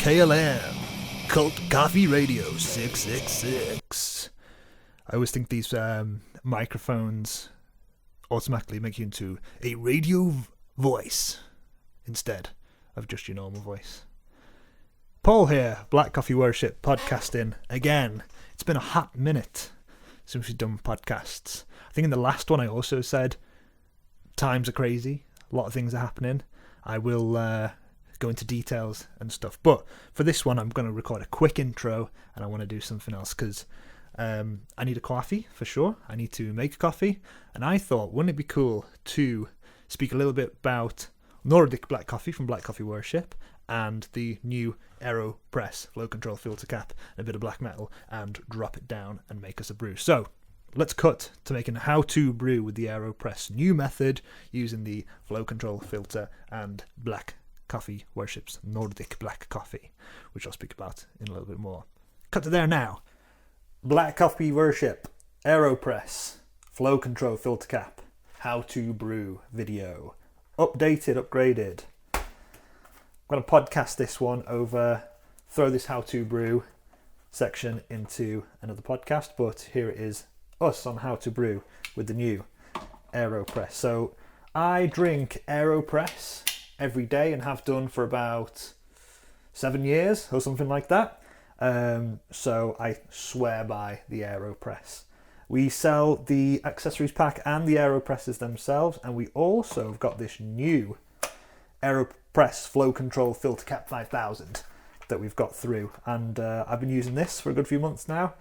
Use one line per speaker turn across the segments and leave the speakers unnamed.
KLM, Cult Coffee Radio 666. I always think these microphones automatically make you into a radio voice instead of just your normal voice. Paul here, Black Coffee Worship, podcasting again. It's been a hot minute since we've done podcasts. I think in the last one I also said times are crazy, a lot of things are happening. I will go into details and stuff, but for this one I'm going to record a quick intro and I want to do something else because I need a coffee for sure. I need to make a coffee, and I thought, wouldn't it be cool to speak a little bit about Nordic black coffee from Black Coffee Worship and the new Aeropress flow control filter cap and a bit of black metal, and drop it down and make us a brew. So let's cut to making a how-to brew with the Aeropress new method using the flow control filter and Black Coffee Worship's Nordic black coffee, which I'll speak about in a little bit more. Cut to there now. Black Coffee Worship Aeropress flow control filter cap how to brew video, updated, upgraded. I'm going to podcast this one over, throw this how to brew section into another podcast, but here it is, us on how to brew with the new Aeropress. So I drink Aeropress every day and have done for about 7 years or something like that. So I swear by the Aeropress. We sell the accessories pack and the Aeropresses themselves, and we also have got this new Aeropress Flow Control Filter Cap 5000 that we've got through, and I've been using this for a good few months now,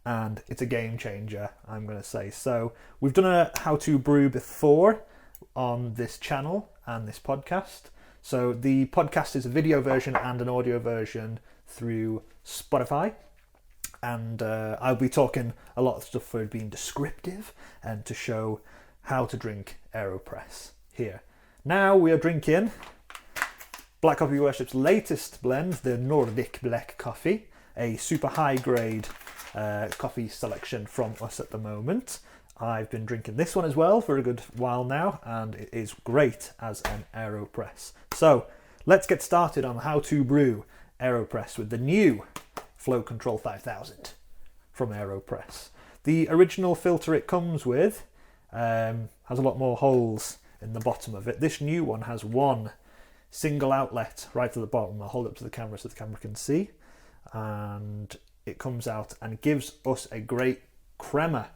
and it's a game changer, I'm going to say. So we've done a how to brew before on this channel and this podcast. So the podcast is a video version and an audio version through Spotify, and I'll be talking a lot of stuff for being descriptive and to show how to drink Aeropress here. Now we are drinking Black Coffee Worship's latest blend, the Nordic black coffee, a super high grade coffee selection from us at the moment. I've been drinking this one as well for a good while now, and it is great as an Aeropress. So let's get started on how to brew Aeropress with the new Flow Control 5000 from Aeropress. The original filter it comes with has a lot more holes in the bottom of it. This new one has one single outlet right at the bottom. I'll hold it up to the camera so the camera can see, and it comes out and gives us a great crema.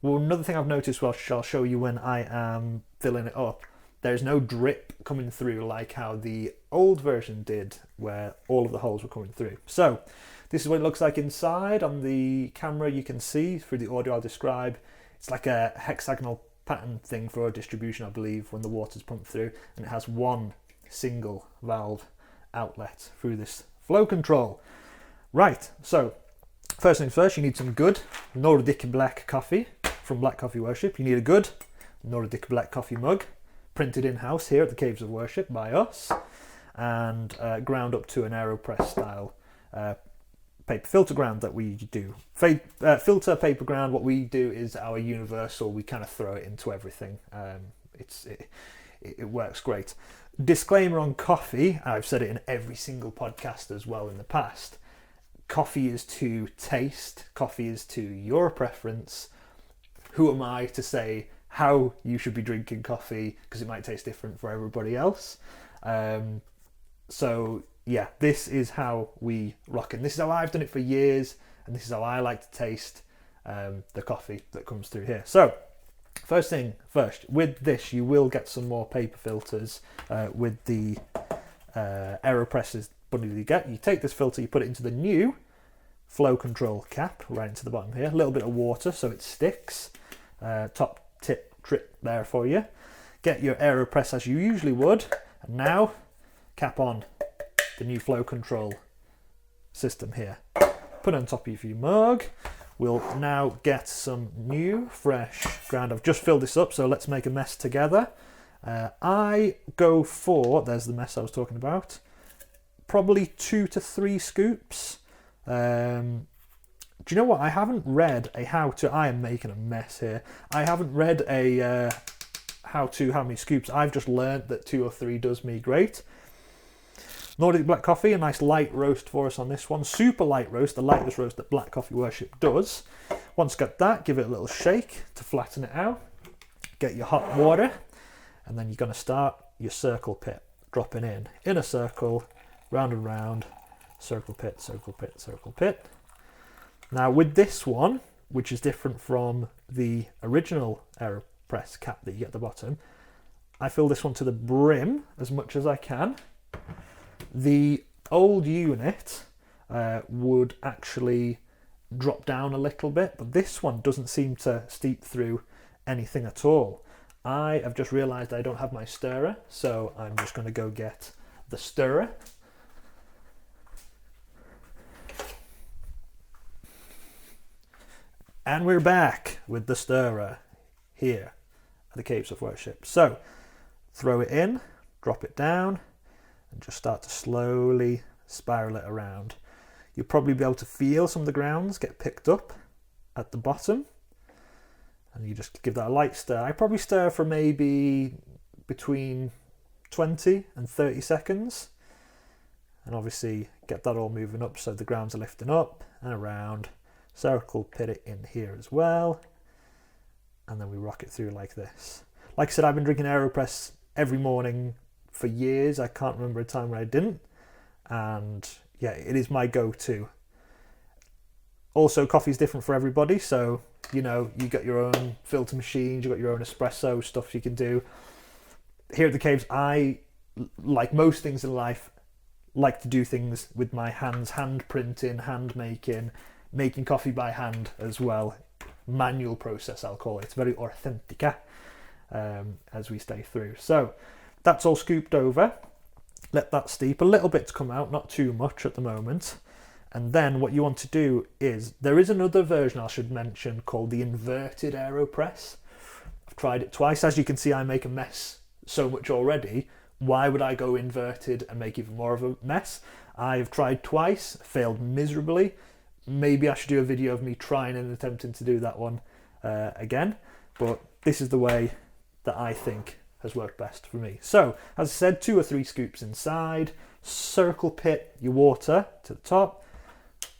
Well, another thing I've noticed, which I'll show you when I am filling it up, there's no drip coming through like how the old version did, where all of the holes were coming through. So this is what it looks like inside. On the camera you can see, through the audio I'll describe, it's like a hexagonal pattern thing for distribution, I believe, when the water's pumped through, and it has one single valve outlet through this flow control. Right, so first things first, you need some good Nordic black coffee from Black Coffee Worship. You need a good Nordic black coffee mug, printed in-house here at the Caves of Worship by us, and ground up to an Aeropress style paper filter ground that we do. Filter paper ground, what we do is our universal, we kind of throw it into everything. It works great. Disclaimer on coffee, I've said it in every single podcast as well in the past. Coffee is to taste, coffee is to your preference. Who am I to say how you should be drinking coffee, because it might taste different for everybody else. So yeah, this is how we rock it. This is how I've done it for years, and this is how I like to taste the coffee that comes through here. So first thing first, with this you will get some more paper filters with the Aeropresses bundle you get. You take this filter, you put it into the new flow control cap right into the bottom here, a little bit of water so it sticks. Top tip trick there for you. Get your Aeropress as you usually would, and now cap on the new flow control system here. Put it on top of your mug. We'll now get some new fresh ground. I've just filled this up, so let's make a mess together. I go for, there's the mess I was talking about, probably 2 to 3 scoops. Do you know what? I haven't read a how-to. I am making a mess here. I haven't read a how many scoops. I've just learned that 2 or 3 does me great.
Nordic black coffee, a nice light roast for us on this one. Super light roast, the lightest roast that Black Coffee Worship does. Once you got that, give it a little shake to flatten it out. Get your hot water, and then you're going to start your circle pit, dropping in a circle, round and round, circle pit, circle pit, circle pit. Now with this one, which is different from the original Aeropress cap that you get at the bottom, I fill this one to the brim as much as I can. The old unit would actually drop down a little bit, but this one doesn't seem to steep through anything at all. I have just realised I don't have my stirrer, so I'm just going to go get the stirrer. And we're back with the stirrer here at the Caves of Worship. So throw it in, drop it down, and just start to slowly spiral it around. You'll probably be able to feel some of the grounds get picked up at the bottom. And you just give that a light stir. I probably stir for maybe between 20 and 30 seconds. And obviously get that all moving up so the grounds are lifting up and around. Circle pit it in here as well. And then we rock it through like this. Like I said, I've been drinking Aeropress every morning for years. I can't remember a time when I didn't. And yeah, it is my go-to. Also, coffee is different for everybody. So, you know, you got your own filter machines, you got your own espresso stuff you can do. Here at the Caves, I, like most things in life, like to do things with my hands, hand printing, hand making coffee by hand as well. Manual process, I'll call it. It's very authentica as we stay through. So that's all scooped over. Let that steep a little bit to come out, not too much at the moment. And then what you want to do is, there is another version I should mention called the inverted Aeropress. I've tried it twice. As you can see, I make a mess so much already. Why would I go inverted and make even more of a mess? I've tried twice, failed miserably. Maybe I should do a video of me trying and attempting to do that one again. But this is the way that I think has worked best for me. So, as I said, 2 or 3 scoops inside, circle pit your water to the top,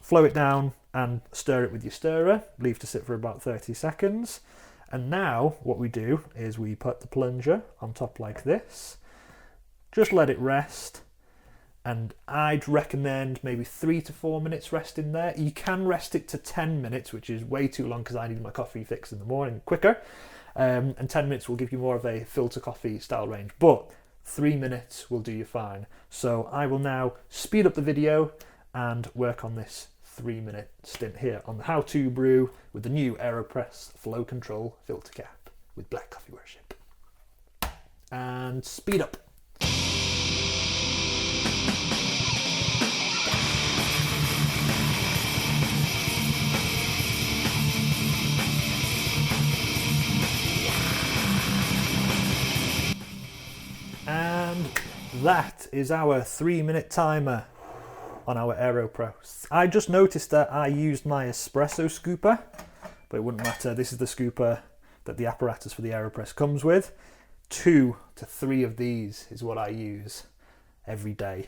flow it down and stir it with your stirrer, leave to sit for about 30 seconds. And now what we do is we put the plunger on top like this, just let it rest. And I'd recommend maybe 3 to 4 minutes rest in there. You can rest it to 10 minutes, which is way too long because I need my coffee fixed in the morning quicker. And 10 minutes will give you more of a filter coffee style range, but 3 minutes will do you fine. So I will now speed up the video and work on this 3-minute stint here on the how to brew with the new Aeropress Flow Control filter cap with Black Coffee Worship. And speed up. And that is our 3-minute timer on our Aeropress. I just noticed that I used my espresso scooper, but it wouldn't matter. This is the scooper that the apparatus for the Aeropress comes with. 2 to 3 of these is what I use every day.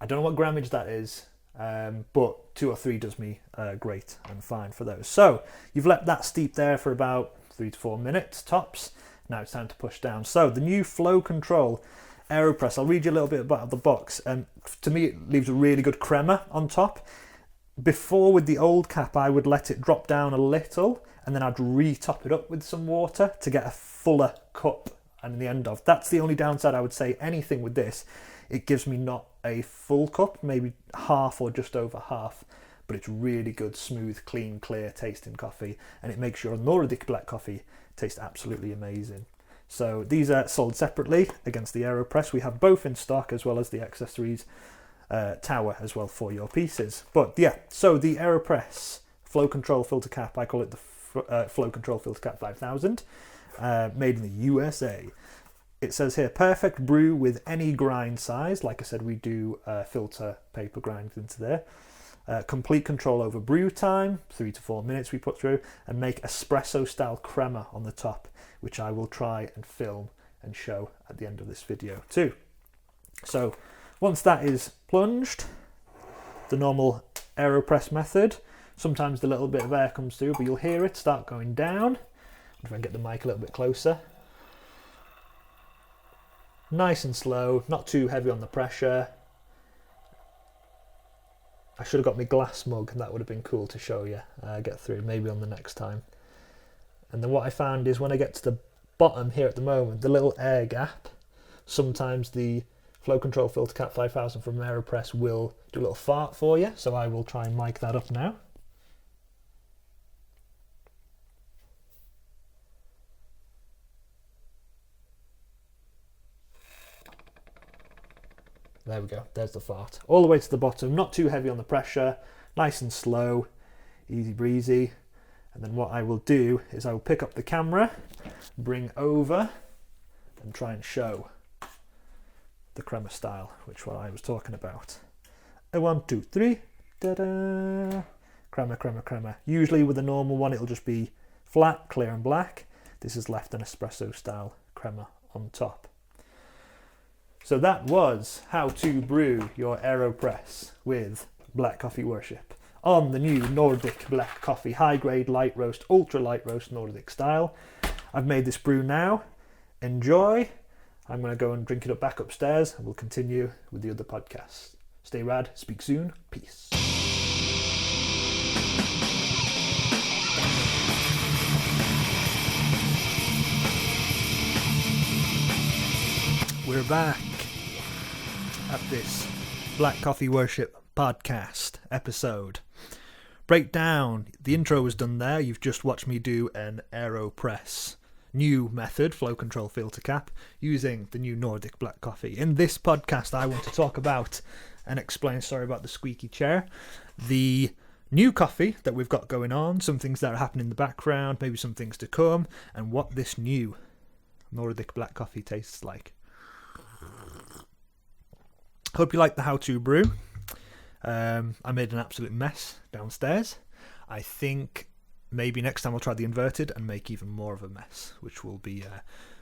I don't know what grammage that is, but 2 or 3 does me great and fine for those. So you've let that steep there for about 3 to 4 minutes tops. Now it's time to push down. So the new Flow Control Aeropress, I'll read you a little bit about the box. To me, it leaves a really good crema on top. Before, with the old cap, I would let it drop down a little and then I'd re-top it up with some water to get a fuller cup and the end of. That's the only downside I would say. Anything with this, it gives me not a full cup, maybe half or just over half, but it's really good, smooth, clean, clear tasting coffee, and it makes your Nordic black coffee taste absolutely amazing. So these are sold separately against the Aeropress. We have both in stock, as well as the accessories tower as well for your pieces. But yeah, so the Aeropress Flow Control Filter Cap, I call it the Flow Control Filter Cap 5000, made in the USA. It says here, perfect brew with any grind size. Like I said, we do filter paper grinds into there. Complete control over brew time, 3 to 4 minutes we put through, and make espresso style crema on the top, which I will try and film and show at the end of this video too. So Once that is plunged, the normal Aeropress method, sometimes a little bit of air comes through, but you'll hear it start going down. If I can get the mic a little bit closer. Nice and slow, not too heavy on the pressure. I should have got my glass mug, that would have been cool to show you, get through, maybe on the next time. And then what I found is when I get to the bottom here at the moment, the little air gap, sometimes the Flow Control Filter Cap 5000 from Aeropress will do a little fart for you, so I will try and mic that up now. There we go, there's the fart. All the way to the bottom, not too heavy on the pressure, nice and slow, easy breezy. And then what I will do is I will pick up the camera, bring over, and try and show the crema style, which what I was talking about. 1, 2, 3, da-da! Crema, crema, crema. Usually with a normal one it'll just be flat, clear and black. This is left an espresso style crema on top. So that was how to brew your Aeropress with Black Coffee Worship on the new Nordic Black Coffee High Grade Light Roast, Ultra Light Roast Nordic style. I've made this brew now. Enjoy. I'm going to go and drink it up back upstairs and we'll continue with the other podcasts. Stay rad, speak soon, peace.
We're back at this Black Coffee Worship podcast episode. Breakdown. The intro was done there. You've just watched me do an Aeropress new method, Flow Control Filter Cap, using the new Nordic Black Coffee. In this podcast, I want to talk about and explain, sorry about the squeaky chair, the new coffee that we've got going on, some things that are happening in the background, maybe some things to come, and what this new Nordic Black Coffee tastes like. Hope you like the how-to brew. I made an absolute mess downstairs. I think maybe next time I'll try the inverted and make even more of a mess, which will be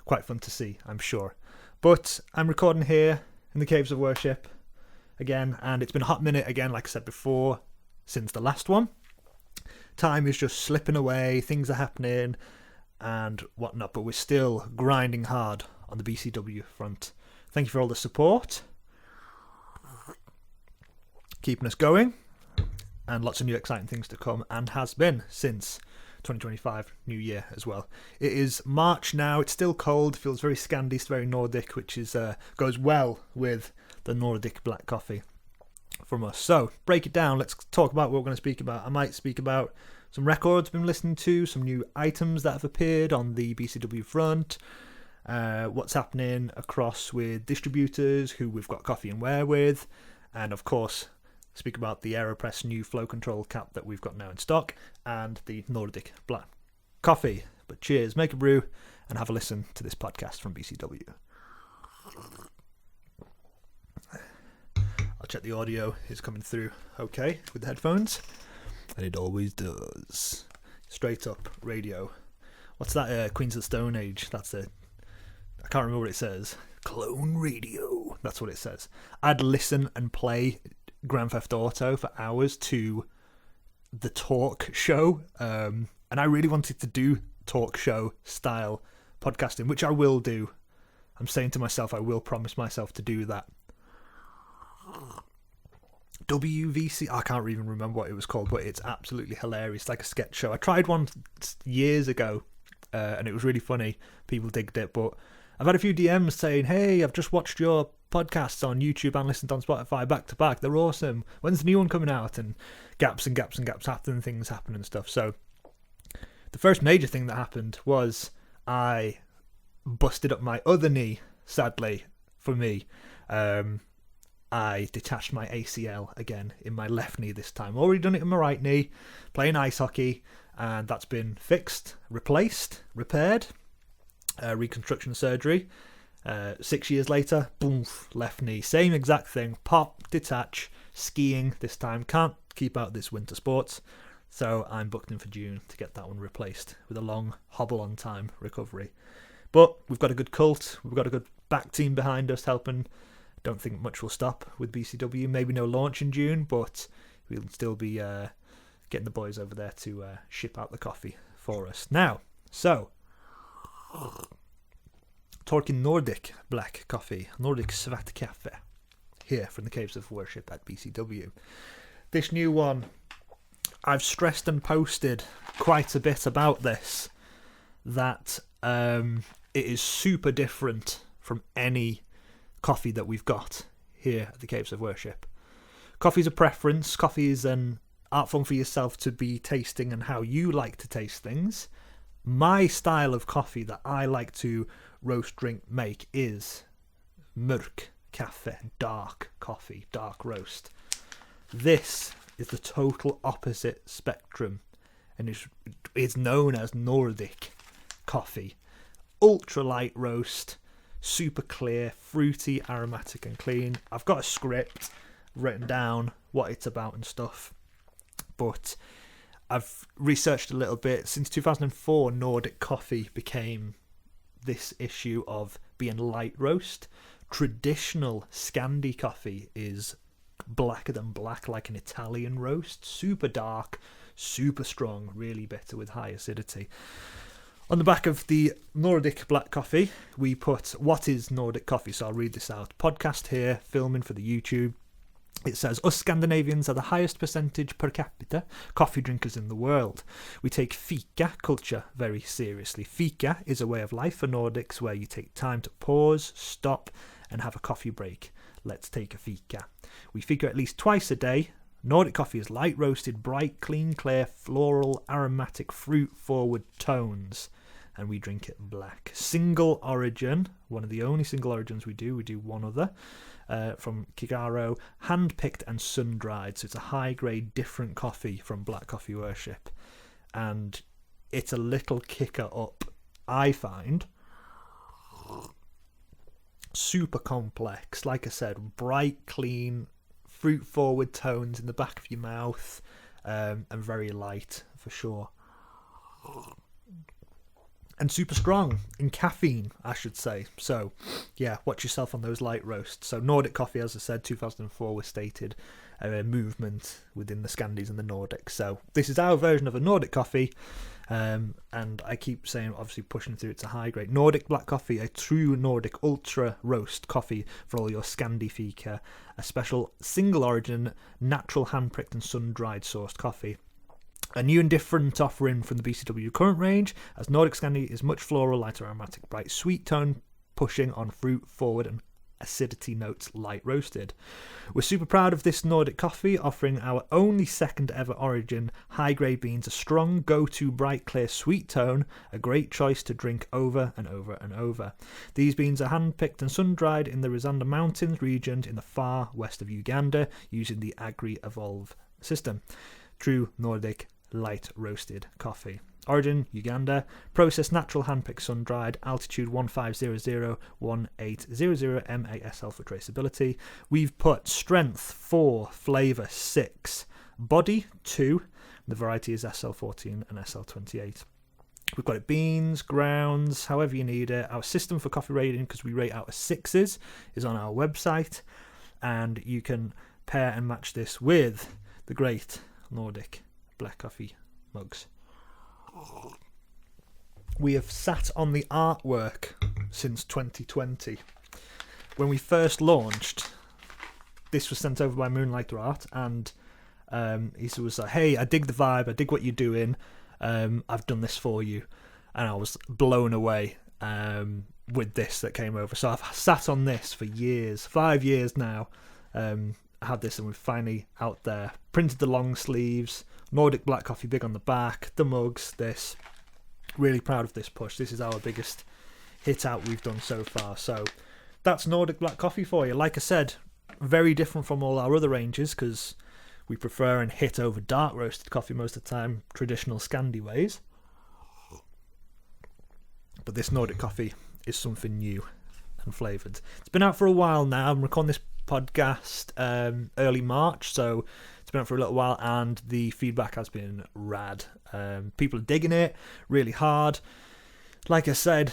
quite fun to see, I'm sure. But I'm recording here in the Caves of Worship again, and it's been a hot minute again, like I said before, since the last one. Time is just slipping away, things are happening and whatnot, but we're still grinding hard on the BCW front. Thank you for all the support, keeping us going, and lots of new exciting things to come, and has been since 2025, new year as well. It is March now, it's still cold, feels very Scandis, very Nordic, which is goes well with the Nordic Black Coffee from us. So, break it down, let's talk about what we're going to speak about. I might speak about some records I've been listening to, some new items that have appeared on the BCW front, what's happening across with distributors who we've got coffee and wear with, and of course speak about the Aeropress new flow control cap that we've got now in stock and the Nordic Black Coffee. But cheers, make a brew and have a listen to this podcast from BCW. I'll check the audio is coming through okay with the headphones, and it always does. Straight up radio. What's that? Queens of the Stone Age. That's it. I can't remember what it says. Clone radio. That's what it says. I'd listen and play Grand Theft Auto for hours to the talk show, and I really wanted to do talk show style podcasting, which I will do. I'm saying to myself, I will promise myself to do that. WVC, I can't even remember what it was called, but it's absolutely hilarious, like a sketch show. I tried one years ago, and it was really funny. People digged it, but I've had a few DMs saying, hey, I've just watched your podcasts on YouTube and listened on Spotify back to back. They're awesome. When's the new one coming out? And gaps and gaps and gaps happen, things happen and stuff. So the first major thing that happened was I busted up my other knee, sadly, for me. I detached my ACL again in my left knee this time. Already done it in my right knee, playing ice hockey, and that's been fixed, replaced, repaired, reconstruction surgery. 6 years later, boom, left knee, same exact thing, pop, detach, skiing this time. Can't keep out this winter sports, so I'm booked in for June to get that one replaced with a long hobble on time recovery. But we've got a good cult, we've got a good back team behind us helping Don't think much will stop with BCW. Maybe no launch in June, but we'll still be getting the boys over there to ship out the coffee for us. Now, so talking Nordic black coffee, Nordic Svart Kaffe, here from the Caves of Worship at BCW. This new one, I've stressed and posted quite a bit about this, that it is super different from any coffee that we've got here at the Caves of Worship. Coffee's a preference. Coffee is an art form for yourself to be tasting and how you like to taste things. My style of coffee that I like to roast, drink, make is mörk kaffe, dark coffee, dark roast. This is the total opposite spectrum, and it's known as Nordic coffee. Ultra light roast, super clear, fruity, aromatic and clean. I've got a script written down what it's about and stuff, but I've researched a little bit. Since 2004, Nordic coffee became this issue of being light roast. Traditional Scandi coffee is blacker than black, like an Italian roast. Super dark, super strong, really bitter with high acidity. On the back of the Nordic black coffee, we put what is Nordic coffee. So I'll read this out. Podcast here, filming for the YouTube. It says, us Scandinavians are the highest percentage per capita coffee drinkers in the world. We take fika culture very seriously. Fika is a way of life for Nordics where you take time to pause, stop, and have a coffee break. Let's take a fika. We fika at least twice a day. Nordic coffee is light roasted, bright, clean, clear, floral, aromatic, fruit-forward tones. And we drink it black. Single origin, one of the only single origins we do one other, from Kigaro, hand-picked and sun-dried. So it's a high-grade, different coffee from Black Coffee Worship. And it's a little kicker up, I find. Super complex. Like I said, bright, clean, fruit-forward tones in the back of your mouth, and very light, for sure. And super strong in caffeine, I should say. So, yeah, watch yourself on those light roasts. So, Nordic coffee, as I said, 2004 was stated a movement within the Scandis and the Nordics. So, this is our version of a Nordic coffee. And I keep saying, obviously, pushing through, it's a high grade Nordic black coffee, a true Nordic ultra roast coffee for all your Scandi fika, a special single origin, natural hand-pricked and sun-dried sourced coffee. A new and different offering from the BCW current range, as Nordic Scandi is much floral, lighter, aromatic, bright, sweet tone, pushing on fruit forward and acidity notes, light roasted. We're super proud of this Nordic coffee, offering our only second ever origin high grade beans, a strong go-to bright, clear, sweet tone, a great choice to drink over and over and over. These beans are hand-picked and sun-dried in the Rwanda Mountains region in the far west of Uganda, using the Agri-Evolve system. True Nordic light roasted coffee. Origin Uganda. Processed natural hand-picked sun-dried. Altitude 1500 1800 MASL for traceability. We've put strength 4, flavour 6, body 2. The variety is SL14 and SL28. We've got it beans, grounds, however you need it. Our system for coffee rating, because we rate out of 6s, is on our website, and you can pair and match this with the great Nordic black coffee mugs. We have sat on the artwork since 2020. When we first launched, this was sent over by Moonlighter Art, and he was like, hey, I dig the vibe, I dig what you're doing, I've done this for you. And I was blown away with this that came over. So I've sat on this for years, 5 years now. I had this and we're finally out there. Printed the long sleeves, Nordic black coffee big on the back, the mugs, this. Really proud of this push. This is our biggest hit out we've done so far. So that's Nordic black coffee for you. Like I said, very different from all our other ranges, because we prefer and hit over dark roasted coffee most of the time, traditional Scandi ways. But this Nordic coffee is something new and flavoured. It's been out for a while now. I'm recording this podcast early March, so it's been out for a little while, and the feedback has been rad. People are digging it really hard. like I said,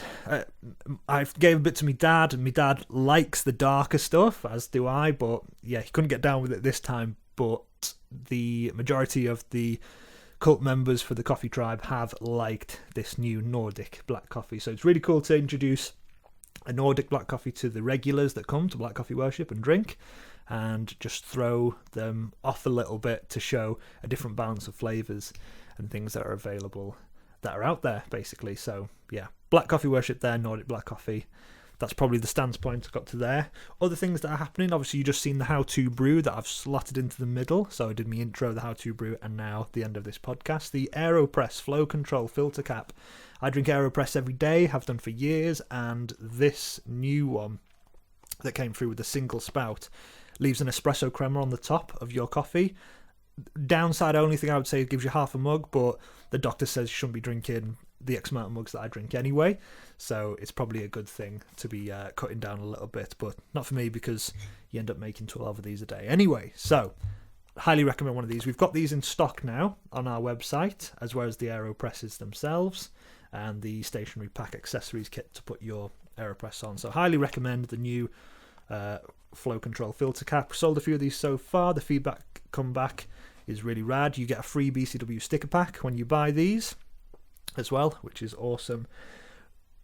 I gave a bit to my dad, and my dad likes the darker stuff, as do I, but yeah, he couldn't get down with it this time. But the majority of the cult members for the coffee tribe have liked this new Nordic black coffee. So it's really cool to introduce a Nordic black coffee to the regulars that come to Black Coffee Worship and drink, and just throw them off a little bit to show a different balance of flavours and things that are available, that are out there, basically. So yeah, Black Coffee Worship there, Nordic black coffee. That's probably the stance point I got to there. Other things that are happening, obviously you just seen the how-to brew that I've slotted into the middle. So I did my intro, the how-to brew, and now the end of this podcast. The Aeropress flow control filter cap. I drink Aeropress every day, have done for years, and this new one that came through with a single spout leaves an espresso crema on the top of your coffee. Downside only thing I would say, it gives you half a mug, but the doctor says you shouldn't be drinking the X amount of mugs that I drink anyway, so it's probably a good thing to be cutting down a little bit, but not for me because you end up making 12 of these a day anyway. So highly recommend one of these. We've got these in stock now on our website, as well as the Aeropresses themselves and the stationary pack accessories kit to put your Aeropress on. So highly recommend the new flow control filter cap. Sold a few of these so far. The feedback come back is really rad. You get a free BCW sticker pack when you buy these as well, which is awesome.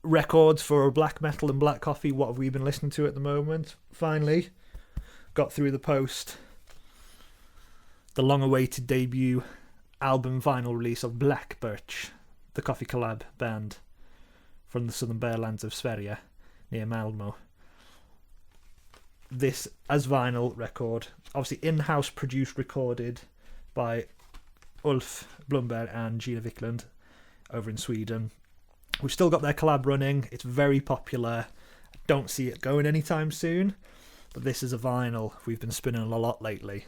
Records for black metal and black coffee. What have we been listening to at the moment? Finally got through the post. The long-awaited debut album vinyl release of Black Birch, the coffee collab band from the southern Bearlands of Sverige near Malmo. This as vinyl record, obviously in-house produced, recorded by Ulf Blomberg and Gina Wiklund over in Sweden. We've still got their collab running. It's very popular. I don't see it going anytime soon, but this is a vinyl we've been spinning a lot lately.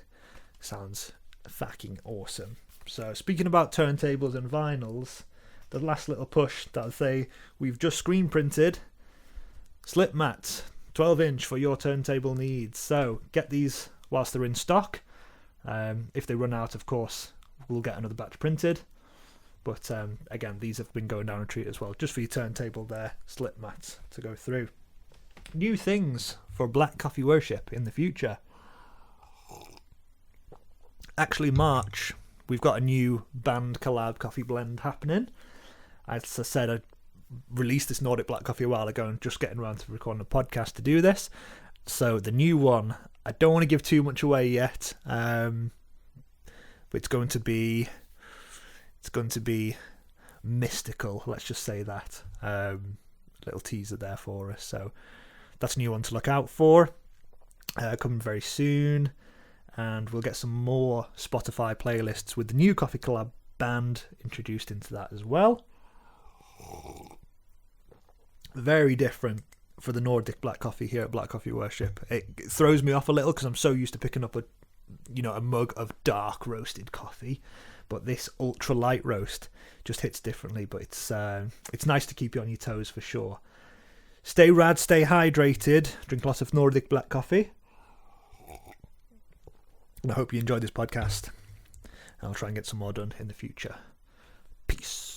Sounds fucking awesome. So speaking about turntables and vinyls, the last little push that I'd say, we've just screen printed slip mats, 12-inch for your turntable needs. So get these whilst they're in stock. If they run out, of course, we'll get another batch printed. But again, these have been going down a treat as well, just for your turntable there, slip mats to go through. New things for Black Coffee Worship in the future. Actually, March, we've got a new band collab coffee blend happening. As I said, I released this Nordic black coffee a while ago and just getting around to recording a podcast to do this. So the new one, I don't want to give too much away yet, but it's going to be mystical, let's just say that. Little teaser there for us. So that's a new one to look out for. Coming very soon. And we'll get some more Spotify playlists with the new Coffee Collab band introduced into that as well. Very different for the Nordic black coffee here at Black Coffee Worship. It throws me off a little because I'm so used to picking up a mug of dark roasted coffee, but this ultra light roast just hits differently. But it's nice to keep you on your toes for sure. Stay rad, stay hydrated, drink lots of Nordic black coffee. And I hope you enjoyed this podcast. I'll try and get some more done in the future. Peace.